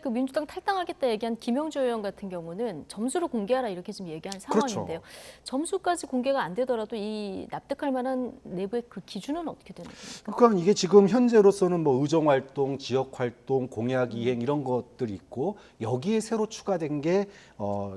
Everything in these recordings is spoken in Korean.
그 민주당 탈당하겠다 얘기한 김영주 의원 같은 경우는 점수를 공개하라 이렇게 지금 얘기한 상황인데요. 그렇죠. 점수까지 공개가 안 되더라도 이 납득할 만한 내부의 그 기준은 어떻게 되는 겁니까? 그러니까 이게 지금 현재로서는 뭐 의정 활동, 지역 활동, 공약 이행 이런 것들이 있고 여기에 새로 추가된 게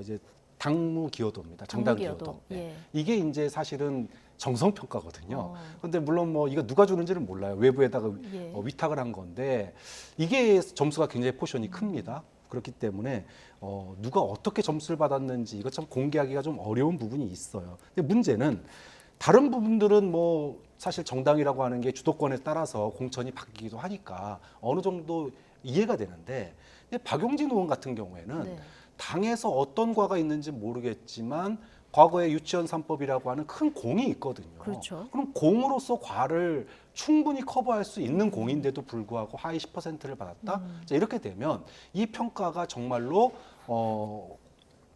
이제 당무 기여도입니다. 정당 기여도. 네. 예. 이게 이제 사실은 정성 평가거든요. 그런데 물론 뭐 이거 누가 주는지는 몰라요. 외부에다가 예. 위탁을 한 건데 이게 점수가 굉장히 포션이 큽니다. 그렇기 때문에 누가 어떻게 점수를 받았는지 이것 참 공개하기가 좀 어려운 부분이 있어요. 근데 문제는 다른 부분들은 뭐 사실 정당이라고 하는 게 주도권에 따라서 공천이 바뀌기도 하니까 어느 정도 이해가 되는데 근데 박용진 의원 같은 경우에는 네. 당에서 어떤 과가 있는지 모르겠지만 과거에 유치원 3법이라고 하는 큰 공이 있거든요. 그렇죠. 그럼 공으로서 과를 충분히 커버할 수 있는 공인데도 불구하고 하위 10%를 받았다. 자, 이렇게 되면 이 평가가 정말로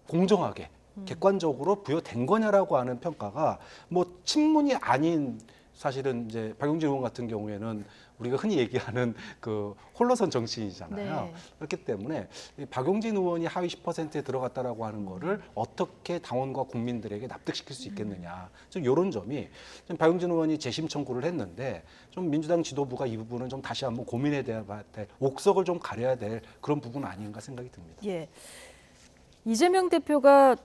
공정하게 객관적으로 부여된 거냐라고 하는 평가가 뭐 친문이 아닌 사실은 이제 박용진 의원 같은 경우에는 우리가 흔히 얘기하는 그 홀로선 정치인이잖아요. 네. 그렇기 때문에 이 박용진 의원이 하위 10%에 들어갔다라고 하는 거를 어떻게 당원과 국민들에게 납득시킬 수 있겠느냐. 좀 이런 점이 좀 박용진 의원이 재심 청구를 했는데 좀 민주당 지도부가 이 부분은 좀 다시 한번 고민해 봐야 될 옥석을 좀 가려야 될 그런 부분 아닌가 생각이 듭니다. 예. 이재명 대표가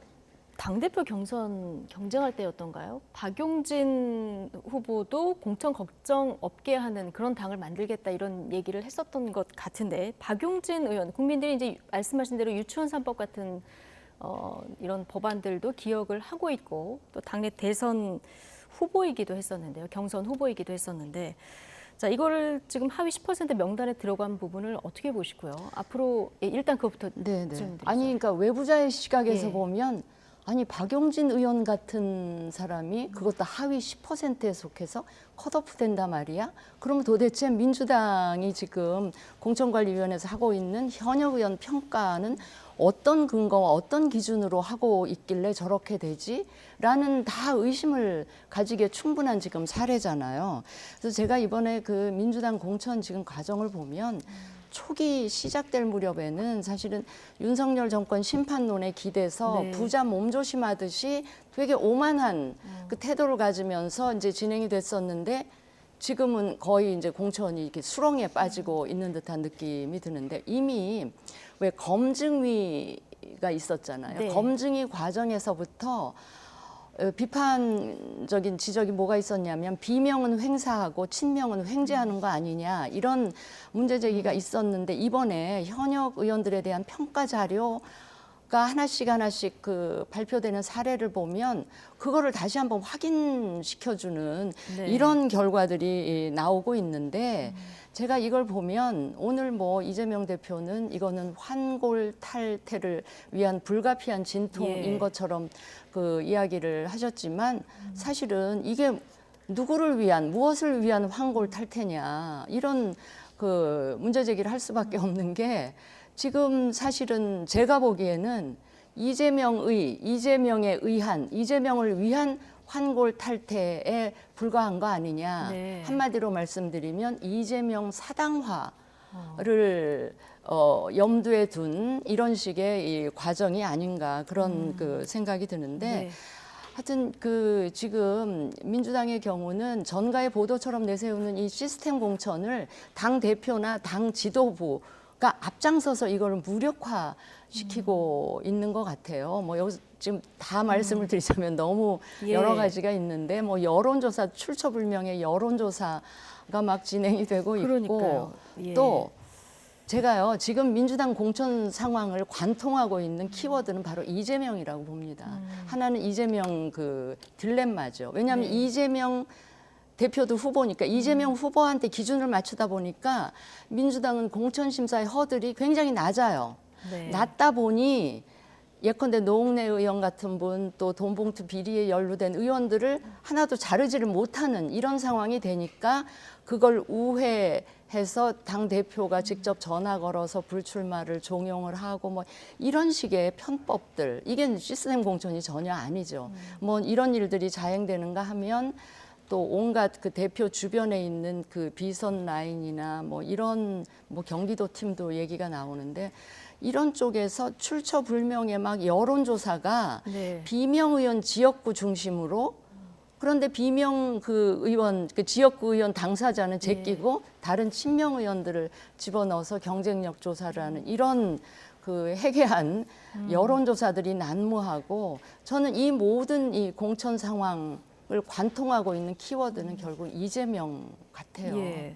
당대표 경쟁할 때였던가요? 박용진 후보도 공천 걱정 없게 하는 그런 당을 만들겠다 이런 얘기를 했었던 것 같은데 박용진 의원, 국민들이 이제 말씀하신 대로 유치원 3법 같은 이런 법안들도 기억을 하고 있고 또 당내 대선 후보이기도 했었는데요. 경선 후보이기도 했었는데 자, 이거를 지금 하위 10% 명단에 들어간 부분을 어떻게 보시고요? 앞으로 일단 그것부터 질문드리죠. 아니 그러니까 외부자의 시각에서 예. 보면 아니 박용진 의원 같은 사람이 그것도 하위 10%에 속해서 컷오프 된단 말이야? 그러면 도대체 민주당이 지금 공천관리위원회에서 하고 있는 현역 의원 평가는 어떤 근거와 어떤 기준으로 하고 있길래 저렇게 되지? 라는 다 의심을 가지기에 충분한 지금 사례잖아요. 그래서 제가 이번에 그 민주당 공천 지금 과정을 보면 초기 시작될 무렵에는 사실은 윤석열 정권 심판론에 기대서 네. 부자 몸조심하듯이 되게 오만한 그 태도를 가지면서 이제 진행이 됐었는데 지금은 거의 이제 공천이 이렇게 수렁에 빠지고 있는 듯한 느낌이 드는데 이미 왜 검증위가 있었잖아요. 네. 검증위 과정에서부터 비판적인 지적이 뭐가 있었냐면 비명은 횡사하고 친명은 횡재하는 거 아니냐 이런 문제 제기가 있었는데 이번에 현역 의원들에 대한 평가 자료가 하나씩 그 발표되는 사례를 보면 그거를 다시 한번 확인시켜주는 네. 이런 결과들이 나오고 있는데 제가 이걸 보면 오늘 뭐 이재명 대표는 이거는 환골 탈퇴를 위한 불가피한 진통인 예. 것처럼 그 이야기를 하셨지만 사실은 이게 누구를 위한 무엇을 위한 환골 탈퇴냐 이런 그 문제 제기를 할 수밖에 없는 게 지금 사실은 제가 보기에는 이재명에 의한 이재명을 위한 환골 탈퇴에 불과한 거 아니냐. 네. 한마디로 말씀드리면 이재명 사당화를 염두에 둔 이런 식의 이 과정이 아닌가 그런 그 생각이 드는데 네. 하여튼 그 지금 민주당의 경우는 전가의 보도처럼 내세우는 이 시스템 공천을 당 대표나 당 지도부가 앞장서서 이거를 무력화시키고 있는 것 같아요. 뭐 여기서 지금 다 말씀을 드리자면 너무 예. 여러 가지가 있는데 뭐 여론조사 출처불명의 여론조사가 막 진행이 되고 그러니까요. 있고 예. 또 제가요 지금 민주당 공천 상황을 관통하고 있는 키워드는 바로 이재명이라고 봅니다. 하나는 이재명 그 딜레마죠. 왜냐하면 네. 이재명 대표도 후보니까 이재명 후보한테 기준을 맞추다 보니까 민주당은 공천 심사의 허들이 굉장히 낮아요. 네. 낮다 보니 예컨대 노웅래 의원 같은 분 또 돈봉투 비리에 연루된 의원들을 하나도 자르지를 못하는 이런 상황이 되니까 그걸 우회해서 당 대표가 직접 전화 걸어서 불출마를 종용을 하고 뭐 이런 식의 편법들 이게 시스템 공천이 전혀 아니죠. 뭐 이런 일들이 자행되는가 하면 또 온갖 그 대표 주변에 있는 그 비선 라인이나 뭐 이런 뭐 경기도 팀도 얘기가 나오는데 이런 쪽에서 출처불명의 막 여론조사가 네. 비명 의원 지역구 중심으로 그런데 비명 그 의원 그 지역구 의원 당사자는 제끼고 다른 친명 의원들을 집어넣어서 경쟁력 조사를 하는 이런 그 해괴한 여론조사들이 난무하고 저는 이 모든 이 공천 상황을 관통하고 있는 키워드는 결국 이재명 같아요. 예.